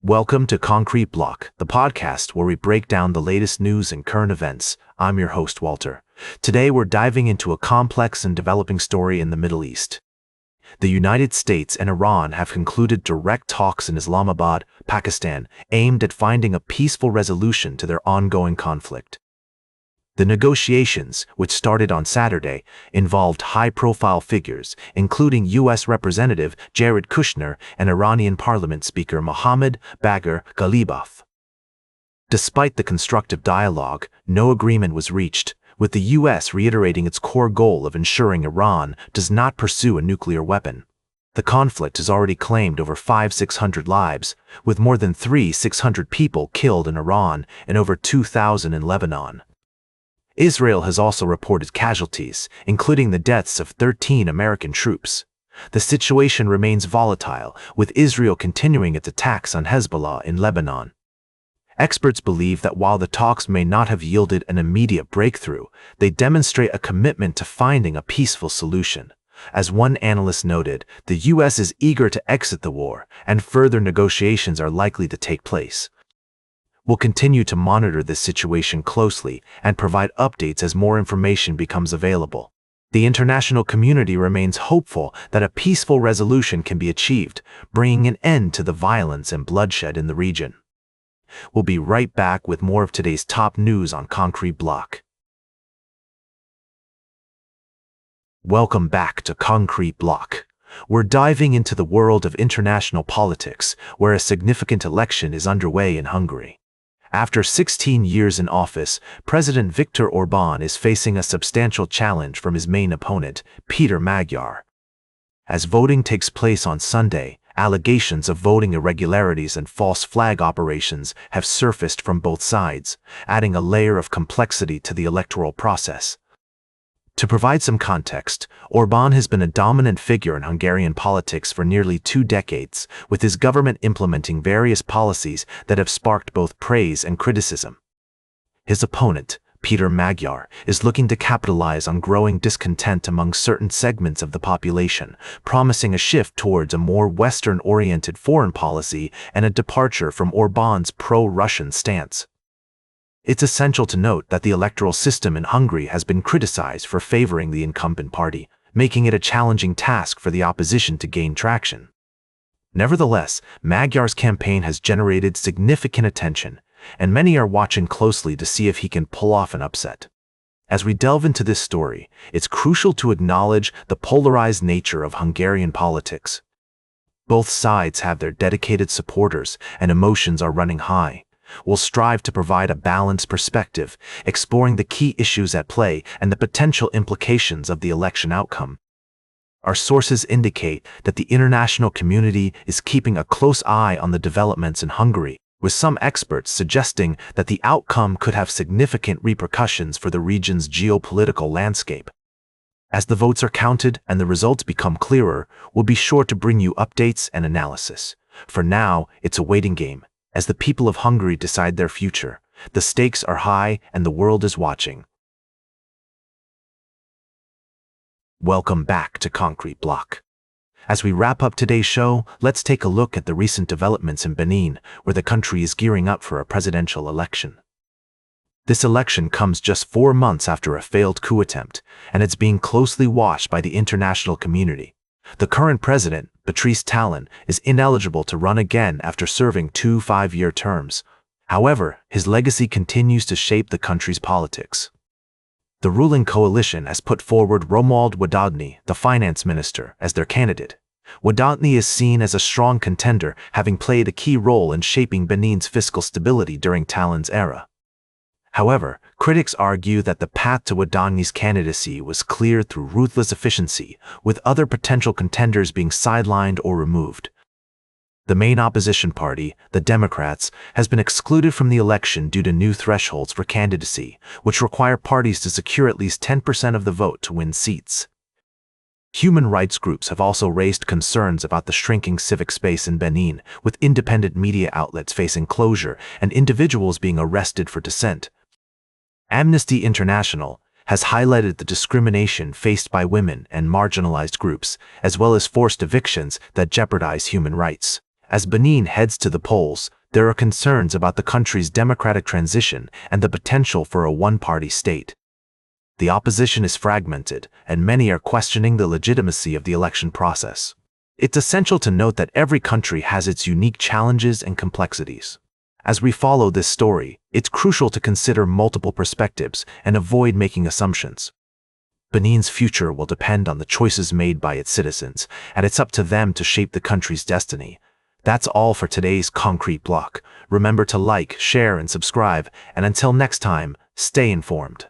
Welcome to Concrete Block, the podcast where we break down the latest news and current events. I'm your host, Walter. Today we're diving into a complex and developing story in the Middle East. The United States and Iran have concluded direct talks in Islamabad, Pakistan, aimed at finding a peaceful resolution to their ongoing conflict. The negotiations, which started on Saturday, involved high-profile figures, including U.S. Representative Jared Kushner and Iranian Parliament Speaker Mohammad Bagher Ghalibaf. Despite the constructive dialogue, no agreement was reached, with the U.S. reiterating its core goal of ensuring Iran does not pursue a nuclear weapon. The conflict has already claimed over 500-600 lives, with more than 300-600 people killed in Iran and over 2,000 in Lebanon. Israel has also reported casualties, including the deaths of 13 American troops. The situation remains volatile, with Israel continuing its attacks on Hezbollah in Lebanon. Experts believe that while the talks may not have yielded an immediate breakthrough, they demonstrate a commitment to finding a peaceful solution. As one analyst noted, the U.S. is eager to exit the war, and further negotiations are likely to take place. We'll continue to monitor this situation closely and provide updates as more information becomes available. The international community remains hopeful that a peaceful resolution can be achieved, bringing an end to the violence and bloodshed in the region. We'll be right back with more of today's top news on Concrete Block. Welcome back to Concrete Block. We're diving into the world of international politics, where a significant election is underway in Hungary. After 16 years in office, President Viktor Orbán is facing a substantial challenge from his main opponent, Péter Magyar. As voting takes place on Sunday, allegations of voting irregularities and false flag operations have surfaced from both sides, adding a layer of complexity to the electoral process. To provide some context, Orbán has been a dominant figure in Hungarian politics for nearly 2 decades, with his government implementing various policies that have sparked both praise and criticism. His opponent, Péter Magyar, is looking to capitalize on growing discontent among certain segments of the population, promising a shift towards a more Western-oriented foreign policy and a departure from Orbán's pro-Russian stance. It's essential to note that the electoral system in Hungary has been criticized for favoring the incumbent party, making it a challenging task for the opposition to gain traction. Nevertheless, Magyar's campaign has generated significant attention, and many are watching closely to see if he can pull off an upset. As we delve into this story, it's crucial to acknowledge the polarized nature of Hungarian politics. Both sides have their dedicated supporters, and emotions are running high. We'll strive to provide a balanced perspective, exploring the key issues at play and the potential implications of the election outcome. Our sources indicate that the international community is keeping a close eye on the developments in Hungary, with some experts suggesting that the outcome could have significant repercussions for the region's geopolitical landscape. As the votes are counted and the results become clearer, we'll be sure to bring you updates and analysis. For now, it's a waiting game. As the people of Hungary decide their future, the stakes are high and the world is watching. Welcome back to Concrete Block. As we wrap up today's show, let's take a look at the recent developments in Benin, where the country is gearing up for a presidential election. This election comes just 4 months after a failed coup attempt, and it's being closely watched by the international community. The current president, Patrice Talon, is ineligible to run again after serving 2 5-year terms. However, his legacy continues to shape the country's politics. The ruling coalition has put forward Romuald Wadagny, the finance minister, as their candidate. Wadagny is seen as a strong contender, having played a key role in shaping Benin's fiscal stability during Talon's era. However, critics argue that the path to Wadagny's candidacy was cleared through ruthless efficiency, with other potential contenders being sidelined or removed. The main opposition party, the Democrats, has been excluded from the election due to new thresholds for candidacy, which require parties to secure at least 10% of the vote to win seats. Human rights groups have also raised concerns about the shrinking civic space in Benin, with independent media outlets facing closure and individuals being arrested for dissent. Amnesty International has highlighted the discrimination faced by women and marginalized groups, as well as forced evictions that jeopardize human rights. As Benin heads to the polls, there are concerns about the country's democratic transition and the potential for a one-party state. The opposition is fragmented, and many are questioning the legitimacy of the election process. It's essential to note that every country has its unique challenges and complexities. As we follow this story, it's crucial to consider multiple perspectives and avoid making assumptions. Benin's future will depend on the choices made by its citizens, and it's up to them to shape the country's destiny. That's all for today's Concrete Block. Remember to like, share, and subscribe, and until next time, stay informed.